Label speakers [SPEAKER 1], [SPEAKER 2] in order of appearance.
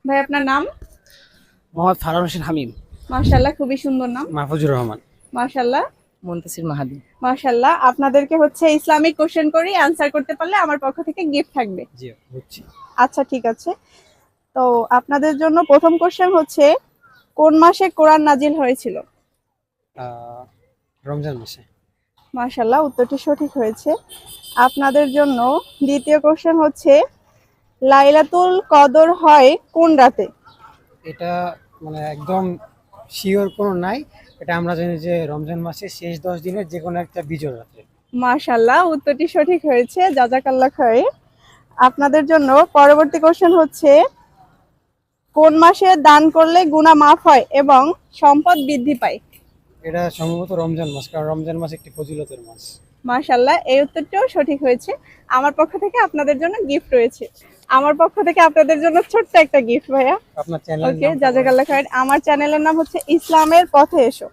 [SPEAKER 1] ভাই আপনার নাম?
[SPEAKER 2] মোহাম্মদ ফারহান হোসেন হামিম।
[SPEAKER 1] মাশাআল্লাহ, খুবই সুন্দর নাম।
[SPEAKER 2] মাহফুজুর রহমান।
[SPEAKER 1] মাশাআল্লাহ।
[SPEAKER 3] মুনতাসির মাহাদি।
[SPEAKER 1] মাশাআল্লাহ, আপনাদেরকে হচ্ছে ইসলামিক কোশ্চেন করি, অ্যানসার করতে পারলে আমার পক্ষ থেকে গিফট থাকবে।
[SPEAKER 2] জি, বুঝছি।
[SPEAKER 1] আচ্ছা ঠিক আছে। তো আপনাদের জন্য প্রথম কোশ্চেন হচ্ছে, কোন মাসে কোরআন নাজিল হয়েছিল?
[SPEAKER 2] রমজান মাসে।
[SPEAKER 1] মাশাআল্লাহ, উত্তরটি সঠিক হয়েছে। আপনাদের জন্য দ্বিতীয় কোশ্চেন হচ্ছে, লাইলাতুল কদর হয় কোন রাতে?
[SPEAKER 2] এটা মানে একদম শিওর কোনো নাই। এটা আমরা জানি যে রমজান মাসের শেষ 10 দিনের যে কোনো একটা বিজয় রাতে।
[SPEAKER 1] মাশাআল্লাহ, উত্তরটি সঠিক হয়েছে, জাযাকাল্লাহ খাইর। আপনাদের জন্য পরবর্তী কোশ্চেন হচ্ছে, কোন মাসে দান করলে গুনাহ মাফ হয় এবং সম্পদ বৃদ্ধি পায়?
[SPEAKER 2] এটা সম্ভবত রমজান মাস, কারণ রমজান মাস একটি ফজিলতের মাস।
[SPEAKER 1] মাশাআল্লাহ, এই উত্তরটিও সঠিক হয়েছে। আমার পক্ষ থেকে আপনাদের জন্য গিফট রয়েছে। আমার পক্ষ থেকে আপনাদের জন্য ছোট্ট একটা গিফট ভাইয়া।
[SPEAKER 2] আপনার চ্যানেল
[SPEAKER 1] ওকে, জাযাকাল্লাহ খাইর। আমার চ্যানেলের নাম হচ্ছে ইসলামের পথে এসো।